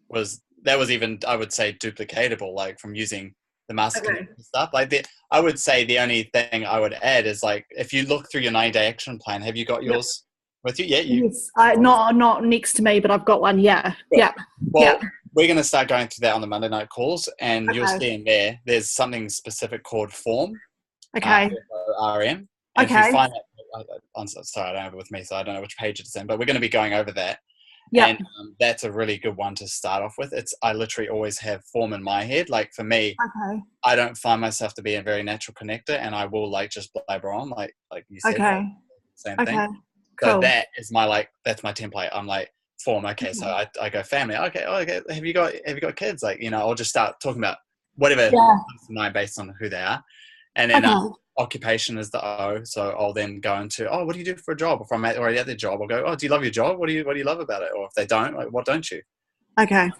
was even, I would say, duplicatable, like from using the master connector stuff. Like I would say the only thing I would add is like, if you look through your 9-day action plan, have you got yours with you? Yeah. Yes. Not next to me, but I've got one. Yeah. Good. Yeah. Well, we're going to start going through that on the Monday night calls, and you'll see in there's something specific called form. Okay. RM. And if you find that, I'm sorry, I don't have it with me, so I don't know which page it's in, but we're going to be going over that. Yeah. And that's a really good one to start off with. I literally always have form in my head. Like for me, I don't find myself to be a very natural connector, and I will like just blabber on, like you said. Okay. Same thing. Cool. So that is that's my template. I'm like, form. Okay. So I go family. Okay. Oh, okay. Have you got kids? Like, I'll just start talking about whatever comes to mind based on who they are. And then occupation is the O. So I'll then go into, what do you do for a job? If I'm already at their job, I'll go, oh, do you love your job? What do you love about it? Or if they don't, like, what don't you? Okay.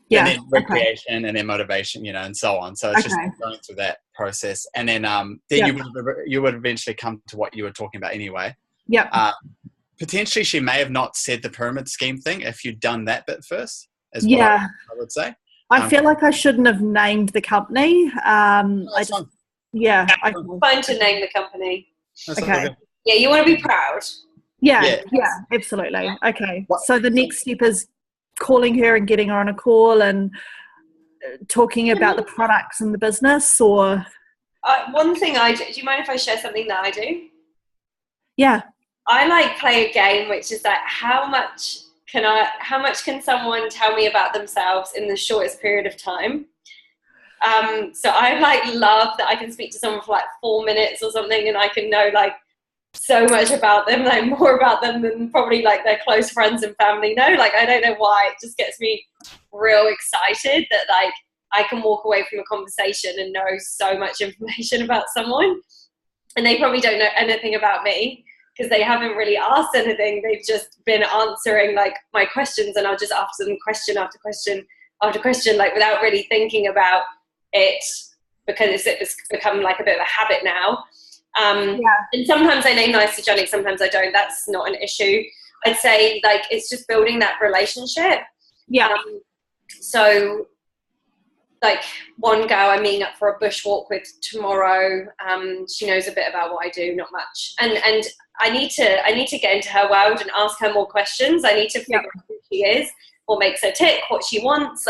Yeah. And then recreation and then motivation, and so on. So it's just going through that process, and then you would eventually come to what you were talking about anyway. Yeah. Potentially, she may have not said the pyramid scheme thing if you'd done that bit first, I would say. I feel like I shouldn't have named the company. That's fine. Yeah. Fine to name the company. That's Okay. okay. Yeah, you want to be proud. Yeah, absolutely. Okay. So the next step is calling her and getting her on a call and talking about the products and the business, or one thing I do you mind if I share something that I do? Yeah. I play a game which is how much can someone tell me about themselves in the shortest period of time? So I love that I can speak to someone for 4 minutes or something, and I can know so much about them, more about them than probably their close friends and family know. I don't know why, it just gets me real excited that I can walk away from a conversation and know so much information about someone, and they probably don't know anything about me because they haven't really asked anything. They've just been answering my questions, and I'll just ask them question after question after question, without really thinking about it, because it's become a bit of a habit now. And sometimes I name the isogenic, sometimes I don't. That's not an issue. I'd say it's just building that relationship. So one girl I'm meeting up for a bushwalk with tomorrow. She knows a bit about what I do, not much, and I need to get into her world and ask her more questions. I need to figure out who she is, what makes her tick, what she wants,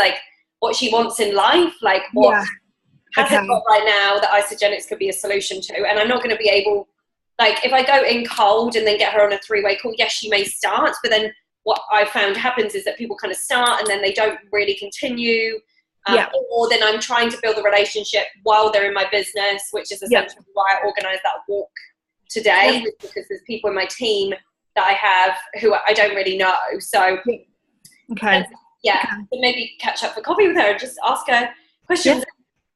what she wants in life, what hasn't got right now that isogenics could be a solution to. And I'm not going to be able, if I go in cold and then get her on a 3-way call, yes, she may start, but then what I found happens is that people kind of start and then they don't really continue. Or then I'm trying to build a relationship while they're in my business, which is essentially why I organised that walk today, because there's people in my team that I have who I don't really know. So so maybe catch up for coffee with her and just ask her questions.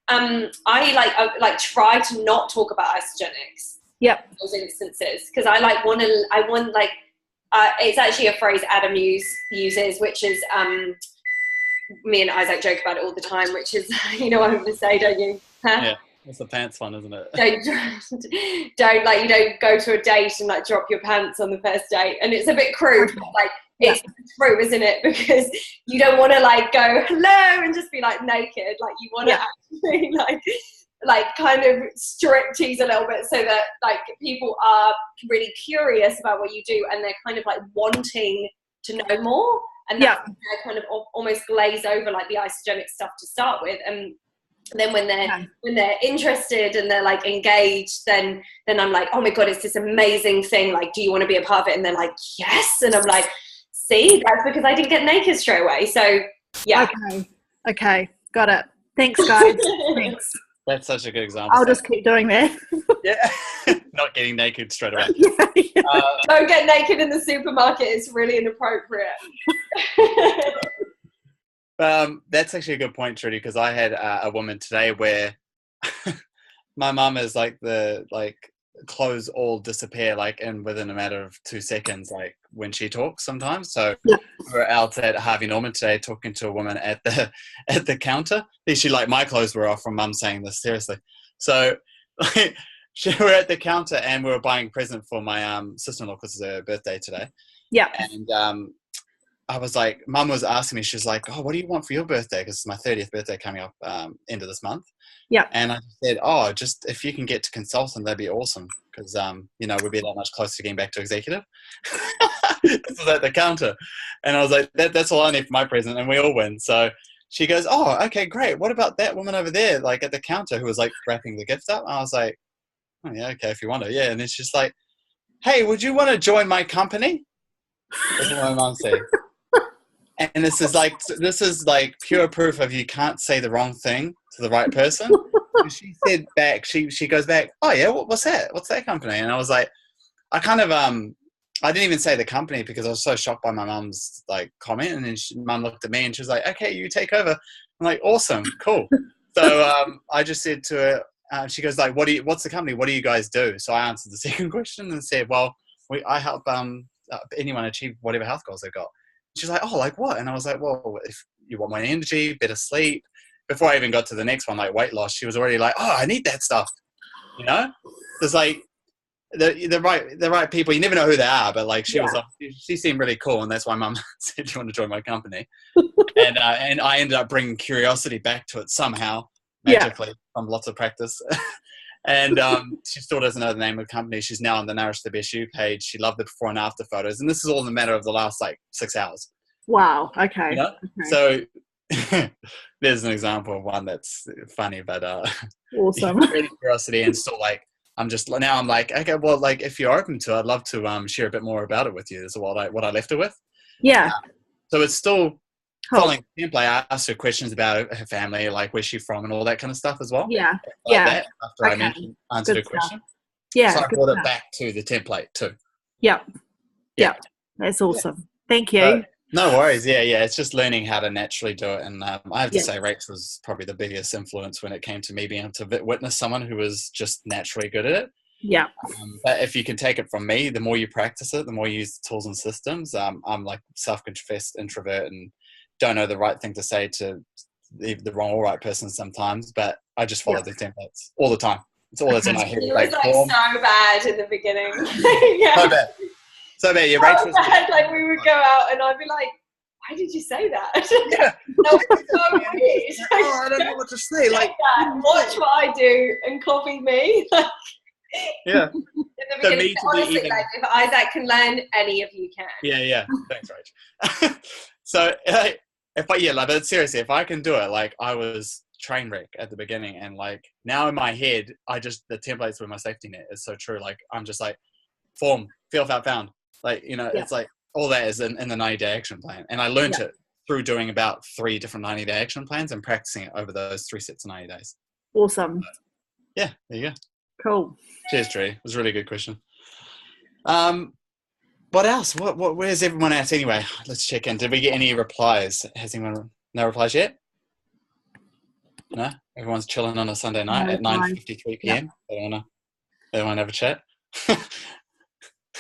I try to not talk about isogenics. In those instances, because I want it's actually a phrase Adam uses, which is me and Isaac joke about it all the time, which is you know what I'm going to say, don't you? Huh? Yeah, it's the pants one, isn't it? Don't you don't go to a date and drop your pants on the first date, and it's a bit crude, but it's true, isn't it? Because you don't want to go hello and just be naked. You want to actually kind of striptease a little bit, so that people are really curious about what you do, and they're kind of wanting to know more, and that's kind of almost glaze over the isogenic stuff to start with, and then when they're interested and they're engaged, then I'm oh my god, it's this amazing thing, do you want to be a part of it? And they're yes, and I'm see, that's because I didn't get naked straight away. So okay, got it. Thanks, guys. Thanks. That's such a good example. I'll just keep doing that. Not getting naked straight away. Don't get naked in the supermarket. It's really inappropriate. That's actually a good point, Trudy, because I had a woman today where my mum is the clothes all disappear and within a matter of 2 seconds, when she talks sometimes. So we're out at Harvey Norman today talking to a woman at the counter. She my clothes were off from mum saying this, seriously. So we're at the counter and we were buying a present for my sister-in-law because it's her birthday today. And I was mum was asking me, she was oh, what do you want for your birthday? Because it's my 30th birthday coming up end of this month. And I said, oh, just if you can get to consultant, that'd be awesome. Because, we'd be that much closer to getting back to executive. This was at the counter. And I was that's all I need for my present. And we all win. So she goes, oh, okay, great. What about that woman over there, at the counter who was wrapping the gift up? And I was oh, yeah, okay, if you want to. Yeah. And then she's hey, would you want to join my company? That's what my mom said. And this is pure proof of you can't say the wrong thing to the right person. She said back, she goes back, oh yeah, what's that? What's that company? And I was I kind of I didn't even say the company because I was so shocked by my mum's comment. And then mum looked at me and she was okay, you take over. I'm awesome, cool. So I just said to her, she goes what's the company? What do you guys do? So I answered the second question and said, well, I help anyone achieve whatever health goals they've got. She's oh, what? And I was well, if you want more energy, better sleep, before I even got to the next one, like weight loss, she was already like, oh, I need that stuff. You know, it's like the right people. You never know who they are, but like she was, she seemed really cool, and that's why Mum said, "Do you want to join my company?" and I ended up bringing curiosity back to it somehow, magically from lots of practice. And she still doesn't know the name of the company. She's now on the Nourish the Best You page. She loved the before and after photos, and this is all in the matter of the last like 6 hours. Wow. Okay. You know? Okay. So there's an example of one that's funny, but awesome. Curiosity, and still like I'm like, okay, well, like if you're open to it, I'd love to share a bit more about it with you. This is what I left her with. Yeah. So it's still following the template. I asked her questions about her family, like where's she from and all that kind of stuff as well. Yeah. That after I answered her question. Yeah. So I brought it back to the template too. Yep. That's awesome. Thank you. No worries. Yeah. It's just learning how to naturally do it. And I have to say Rach was probably the biggest influence when it came to me being able to witness someone who was just naturally good at it. Yeah. But if you can take it from me, the more you practice it, the more you use the tools and systems. I'm like self-confessed introvert and don't know the right thing to say to the wrong or right person sometimes, but I just follow the templates all the time. It's all that's in my head. It was like so bad in the beginning. So bad. Yeah, Rachel was bad. Like we would go out and I'd be like, why did you say that? Yeah. That was so weird. Oh, I don't know what to say. Like watch what I do and copy me. Yeah. In the beginning, honestly, like, if Isaac can learn, any of you can. Yeah. Thanks, Rach. So but seriously, if I can do it, like I was train wreck at the beginning, and like now in my head, the templates were my safety net. It's so true. Like I'm just like form, feel, felt, found. Like, you know, it's like all that is in the 90-day action plan. And I learned it through doing about 3 different 90-day action plans and practicing it over those 3 sets of 90 days. Awesome. Yeah, there you go. Cool. Cheers, Tree. It was a really good question. What else? Where's everyone at anyway? Let's check in. Did we get any replies? Has anyone no replies yet? No? Everyone's chilling on a Sunday night at 9:53 p.m. They don't want to have a chat.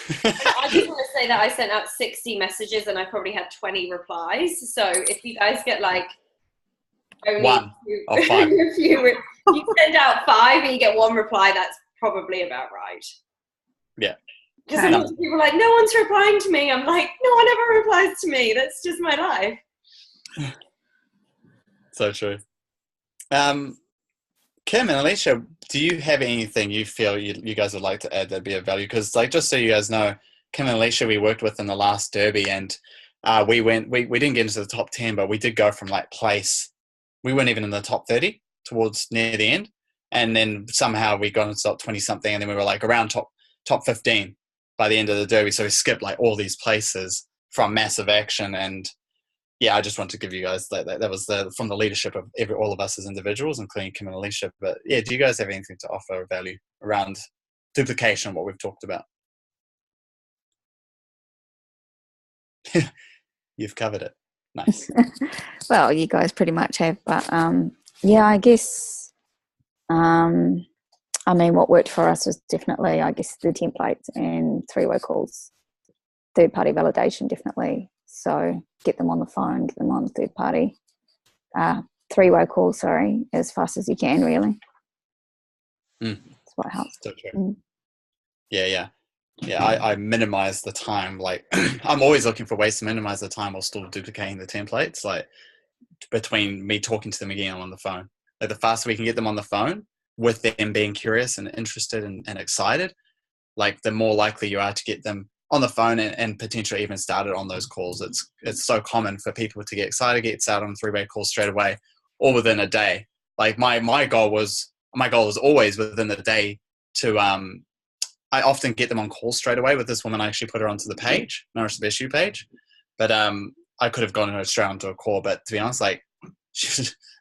I just want to say that I sent out 60 messages and I probably had 20 replies. So if you guys get like only 1 or 5, if you send out 5 and you get 1 reply, that's probably about right. Yeah. Because sometimes people are like, no one's replying to me. I'm like, no one ever replies to me. That's just my life. So true. Kim and Alicia, do you have anything you feel you guys would like to add that'd be of value? Because like, just so you guys know, Kim and Alicia we worked with in the last Derby, and we didn't get into the top 10, but we did go from like place. We weren't even in the top 30 towards near the end, and then somehow we got into top 20 something, and then we were like around top 15 by the end of the Derby. So we skipped like all these places from massive action. And yeah, I just want to give you guys that was from the leadership of all of us as individuals, including Kim and Alicia. But yeah, do you guys have anything to offer of value around duplication, what we've talked about? You've covered it. Nice. Well, you guys pretty much have, but yeah, I guess I mean, what worked for us was definitely, I guess, the templates and 3-way calls, third-party validation, definitely. So get them on the phone, get them on the third-party, 3-way call, as fast as you can, really. That's what helps. So true. Yeah. I minimize the time. Like I'm always looking for ways to minimize the time while still duplicating the templates. Like between me talking to them again on the phone, like the faster we can get them on the phone with them being curious and interested and excited, like the more likely you are to get them on the phone and potentially even started on those calls. It's so common for people to get excited, get started on 3-way calls straight away or within a day. Like my goal was always within the day to I often get them on calls straight away. With this woman, I actually put her onto the page, Nourish the Best You page. But I could have gone straight onto a call. But to be honest, like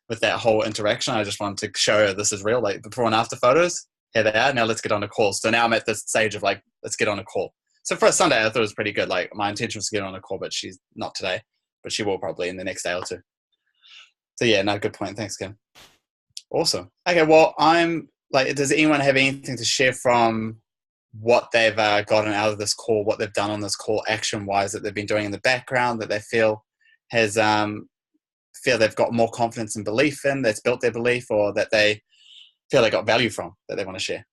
with that whole interaction, I just wanted to show her this is real. Like before and after photos, here they are. Now let's get on a call. So now I'm at this stage of like, let's get on a call. So for a Sunday, I thought it was pretty good. Like my intention was to get on a call, but she's not today. But she will probably in the next day or two. So yeah, no, good point. Thanks, Kim. Awesome. Okay, well, I'm like, does anyone have anything to share from what they've gotten out of this call, what they've done on this call action-wise that they've been doing in the background that they feel has feel they've got more confidence and belief in, that's built their belief, or that they feel they got value from that they want to share?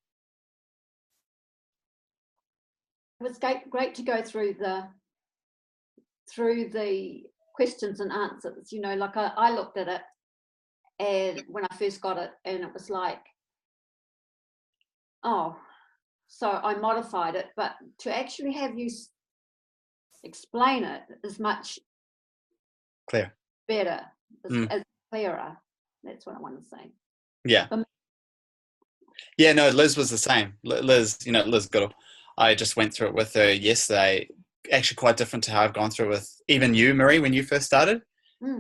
It was great to go through the questions and answers. You know, like I looked at it, and when I first got it, and it was like, oh, so I modified it, but to actually have you explain it is much Clear. better, as clearer. That's what I want to say. Yeah. Yeah, no, Liz was the same. Liz, you know, Liz Goodall. I just went through it with her yesterday. Actually quite different to how I've gone through with even you, Marie, when you first started.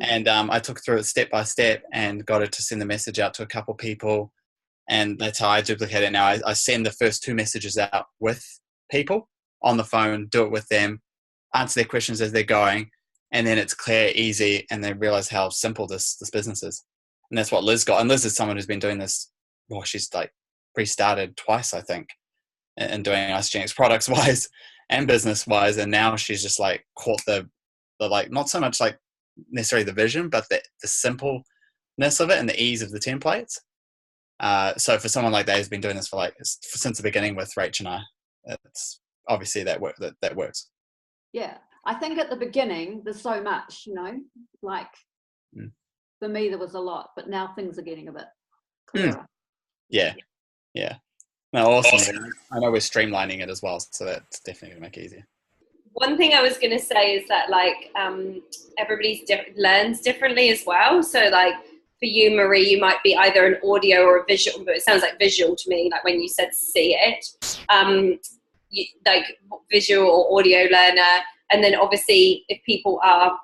And I took through it step by step and got her to send the message out to a couple people. And that's how I duplicate it now. I send the first 2 messages out with people on the phone, do it with them, answer their questions as they're going, and then it's clear, easy, and they realize how simple this business is. And that's what Liz got. And Liz is someone who's been doing this, well, she's like restarted twice, I think, in doing Isogenics products wise and business wise. And now she's just like caught the like, not so much like necessarily the vision, but the simpleness of it and the ease of the templates. So for someone like that who's been doing this for like since the beginning with Rach and I, it's obviously that works. Yeah, I think at the beginning there's so much, you know, like for me there was a lot, but now things are getting a bit clearer. Yeah. No, awesome. I know we're streamlining it as well, so that's definitely going to make it easier. One thing I was going to say is that like everybody learns differently as well. So like for you, Marie, you might be either an audio or a visual, but it sounds like visual to me, like when you said see it, like visual or audio learner. And then obviously if people are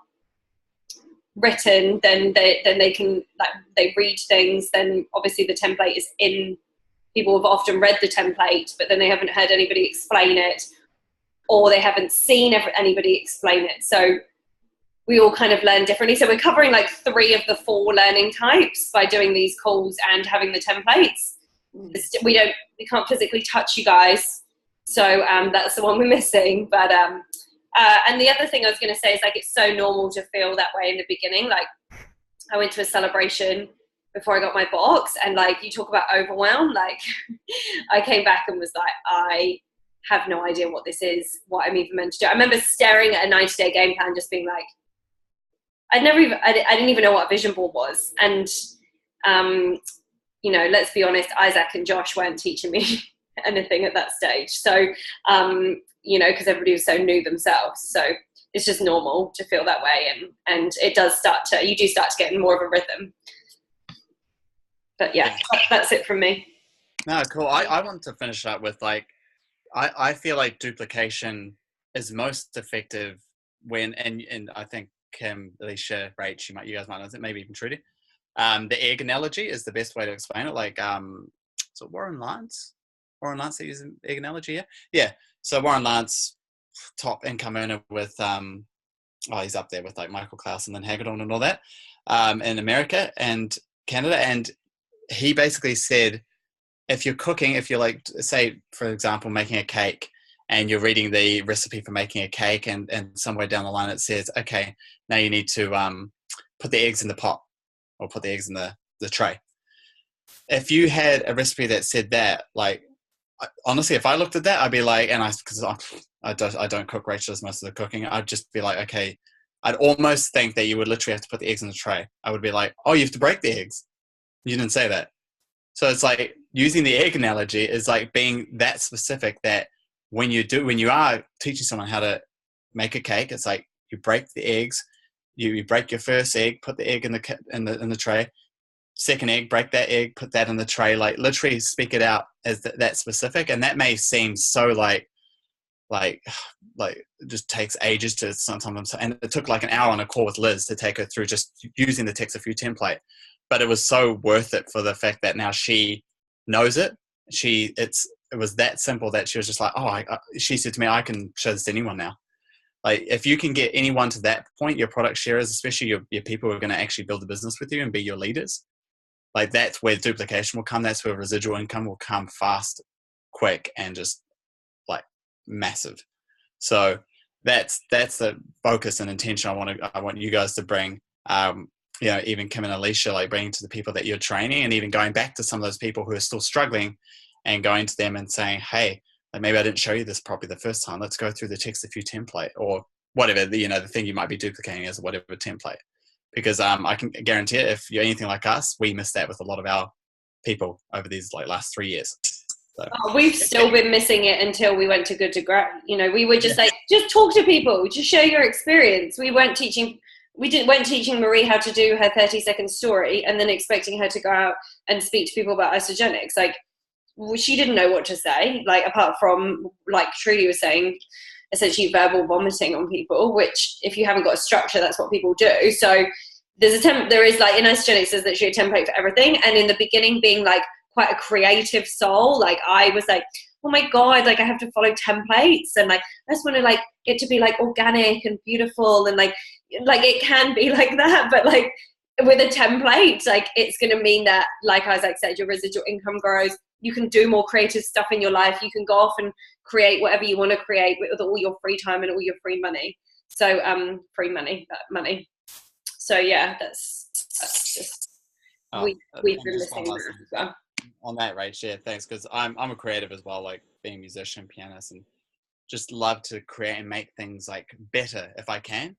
written, then they can, like, they read things, then obviously the template is in. People have often read the template, but then they haven't heard anybody explain it, or they haven't seen anybody explain it. So we all kind of learn differently. So we're covering like 3 of the 4 learning types by doing these calls and having the templates. We can't physically touch you guys. So that's the one we're missing. But and the other thing I was going to say is like, it's so normal to feel that way in the beginning. Like I went to a celebration before I got my box, and like you talk about overwhelm, like I came back and was like, I have no idea what this is, what I'm even meant to do. I remember staring at a 90-day game plan, just being like, I didn't even know what a vision board was. And you know, let's be honest, Isaac and Josh weren't teaching me anything at that stage. So you know, because everybody was so new themselves. So it's just normal to feel that way, and it does you do start to get more of a rhythm. But yeah, that's it from me. No, cool. I want to finish up with like, I feel like duplication is most effective when, and I think Kim, Alicia, Rach, you guys might know it, maybe even Trudy. The egg analogy is the best way to explain it. Like, so Warren Lance that uses an egg analogy, yeah? Yeah. So Warren Lance, top income earner with, he's up there with like Michael Klaus and then Hagedorn and all that, in America and Canada. And he basically said, if you're cooking, if you're like, say, for example, making a cake and you're reading the recipe for making a cake and somewhere down the line it says, okay, now you need to put the eggs in the pot or put the eggs in the tray. If you had a recipe that said that, like, honestly, if I looked at that, I'd be like, and because I don't cook, Rachel does most of the cooking, I'd just be like, okay, I'd almost think that you would literally have to put the eggs in the tray. I would be like, oh, you have to break the eggs. You didn't say that. So it's like using the egg analogy is like being that specific that when you are teaching someone how to make a cake, it's like you break the eggs, you break your first egg, put the egg in the tray, second egg, break that egg, put that in the tray, like literally speak it out as that specific. And that may seem so like it just takes ages to sometimes, and it took like an hour on a call with Liz to take her through just using the Text a Few template. But it was so worth it for the fact that now she knows it. It was that simple that she was just like, she said to me, I can show this to anyone now. Like if you can get anyone to that point, your product sharers, especially your people who are going to actually build the business with you and be your leaders, like that's where duplication will come. That's where residual income will come fast, quick, and just like massive. So that's the focus and intention I want you guys to bring. even Kim and Alicia, like bringing to the people that you're training, and even going back to some of those people who are still struggling and going to them and saying, hey, like maybe I didn't show you this properly the first time. Let's go through the text a few template or whatever, the thing you might be duplicating as whatever template. Because I can guarantee it, if you're anything like us, we missed that with a lot of our people over these like last 3 years. So. We've still been missing it until we went to Good to Great. We were just like, just talk to people, just share your experience. We weren't teaching Marie how to do her 30-second story and then expecting her to go out and speak to people about isogenics. Like, she didn't know what to say, like, apart from, like Trudy was saying, essentially verbal vomiting on people, which if you haven't got a structure, that's what people do. So there is like in isogenics, there's literally a template for everything. And in the beginning, being like quite a creative soul, like I was like, oh my God, like I have to follow templates, and like I just want to like it to be like organic and beautiful, and like it can be like that, but like with a template, like it's going to mean that, like Isaac said, your residual income grows. You can do more creative stuff in your life. You can go off and create whatever you want to create with all your free time and all your free money. So free money. So yeah, that's just we've been missing that as well. On that, Rach, yeah, thanks, because I'm a creative as well, like being a musician, pianist, and just love to create and make things like better if I can.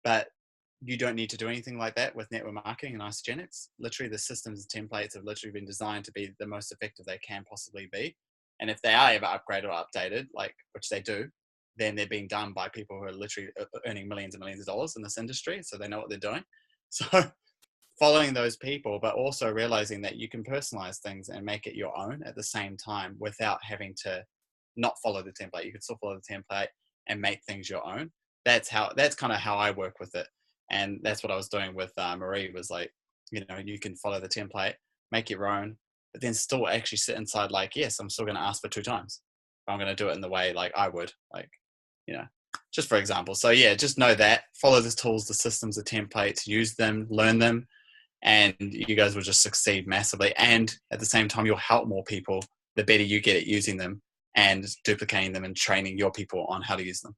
But you don't need to do anything like that with network marketing and isogenics. Literally, the systems and templates have literally been designed to be the most effective they can possibly be. And if they are ever upgraded or updated, like which they do, then they're being done by people who are literally earning millions and millions of dollars in this industry, so they know what they're doing. So following those people, but also realizing that you can personalize things and make it your own at the same time without having to not follow the template. You can still follow the template and make things your own. That's kind of how I work with it. And that's what I was doing with Marie, was like, you can follow the template, make your own, but then still actually sit inside like, yes, I'm still going to ask for 2 times. I'm going to do it in the way like I would, like, just for example. So yeah, just know that, follow the tools, the systems, the templates, use them, learn them, and you guys will just succeed massively. And at the same time, you'll help more people the better you get at using them and duplicating them and training your people on how to use them.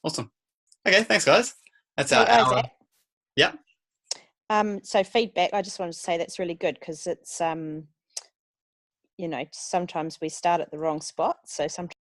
Awesome. Okay, thanks guys. That's our hour. Yeah. So feedback, I just wanted to say that's really good, because it's, sometimes we start at the wrong spot. So sometimes